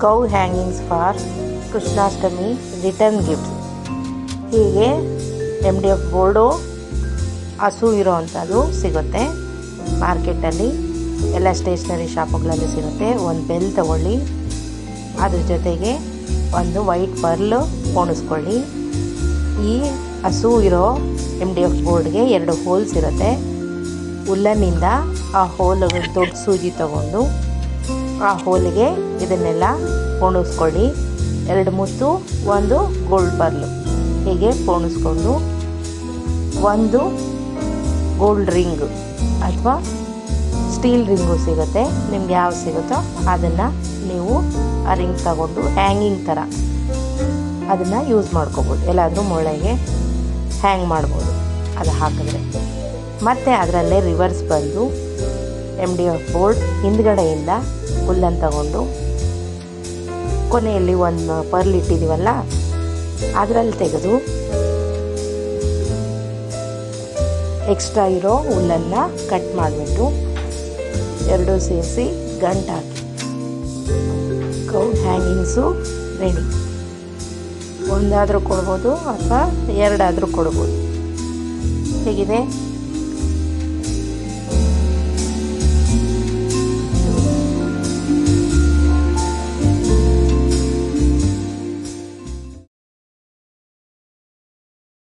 Cow hangings for Krishnashtami return gift. ಹೀಗೆ MDF board ಹಸು ಇರೋವಂಥದ್ದು ಸಿಗುತ್ತೆ ಮಾರ್ಕೆಟಲ್ಲಿ, ಎಲ್ಲ ಸ್ಟೇಷ್ನರಿ ಶಾಪುಗಳಲ್ಲಿ ಸಿಗುತ್ತೆ. ಒಂದು ಬೆಲ್ ತಗೊಳ್ಳಿ, ಅದ್ರ ಜೊತೆಗೆ ಒಂದು ವೈಟ್ ಪರ್ಲ್ ಪೋಣಿಸ್ಕೊಳ್ಳಿ. ಈ ಹಸು ಇರೋ MDF ಬೋರ್ಡ್ಗೆ 2 ಹೋಲ್ಸ್ ಇರುತ್ತೆ. ಉಲ್ಲನ್ನಿಂದ ಆ ಹೋಲ್ ದೊಡ್ಡ ಸೂಜಿ ತಗೊಂಡು ಆ ಹೋಲಿಗೆ ಇದನ್ನೆಲ್ಲ ಪೋಣಿಸ್ಕೊಳ್ಳಿ. 2 ಮುತ್ತು, 1 ಗೋಲ್ಡ್ ಪರ್ಲು, ಹೀಗೆ ಪೋಣಿಸ್ಕೊಂಡು ಒಂದು ಗೋಲ್ಡ್ ರಿಂಗ್ ಅಥವಾ ಸ್ಟೀಲ್ ರಿಂಗು ಸಿಗುತ್ತೆ. ನಿಮ್ಗೆ ಯಾವ ಸಿಗುತ್ತೋ ಅದನ್ನು ನೀವು ಆ ರಿಂಗ್ ತಗೊಂಡು ಹ್ಯಾಂಗಿಂಗ್ ಥರ ಅದನ್ನು ಯೂಸ್ ಮಾಡ್ಕೋಬೋದು. ಎಲ್ಲಾದರೂ ಮೊಳೆಗೆ ಹ್ಯಾಂಗ್ ಮಾಡ್ಬೋದು ಅದು ಹಾಕಿದ್ರೆ. ಮತ್ತು ಅದರಲ್ಲೇ ರಿವರ್ಸ್ ಬಂದು MDF ಬೋರ್ಡ್ ಹಿಂದ್ಗಡೆಯಿಂದ ಹುಲ್ಲನ್ನು ತಗೊಂಡು ಕೊನೆಯಲ್ಲಿ ಒಂದು ಪರ್ಲ್ ಇಟ್ಟಿದ್ದೀವಲ್ಲ ಅದರಲ್ಲಿ ತೆಗೆದು ಎಕ್ಸ್ಟ್ರಾ ಇರೋ ಹುಲ್ಲನ್ನು ಕಟ್ ಮಾಡಿಬಿಟ್ಟು 2 ಸೇರಿಸಿ ಗಂಟು ಹಾಕಿ ಕೌ ಹ್ಯಾಂಗಿಂಗ್ಸು ರೆಡಿ. ಒಂದಾದರೂ ಕೊಡ್ಬೋದು ಅಥವಾ 2 ಆದರೂ ಕೊಡ್ಬೋದು. ಹೇಗಿದೆ?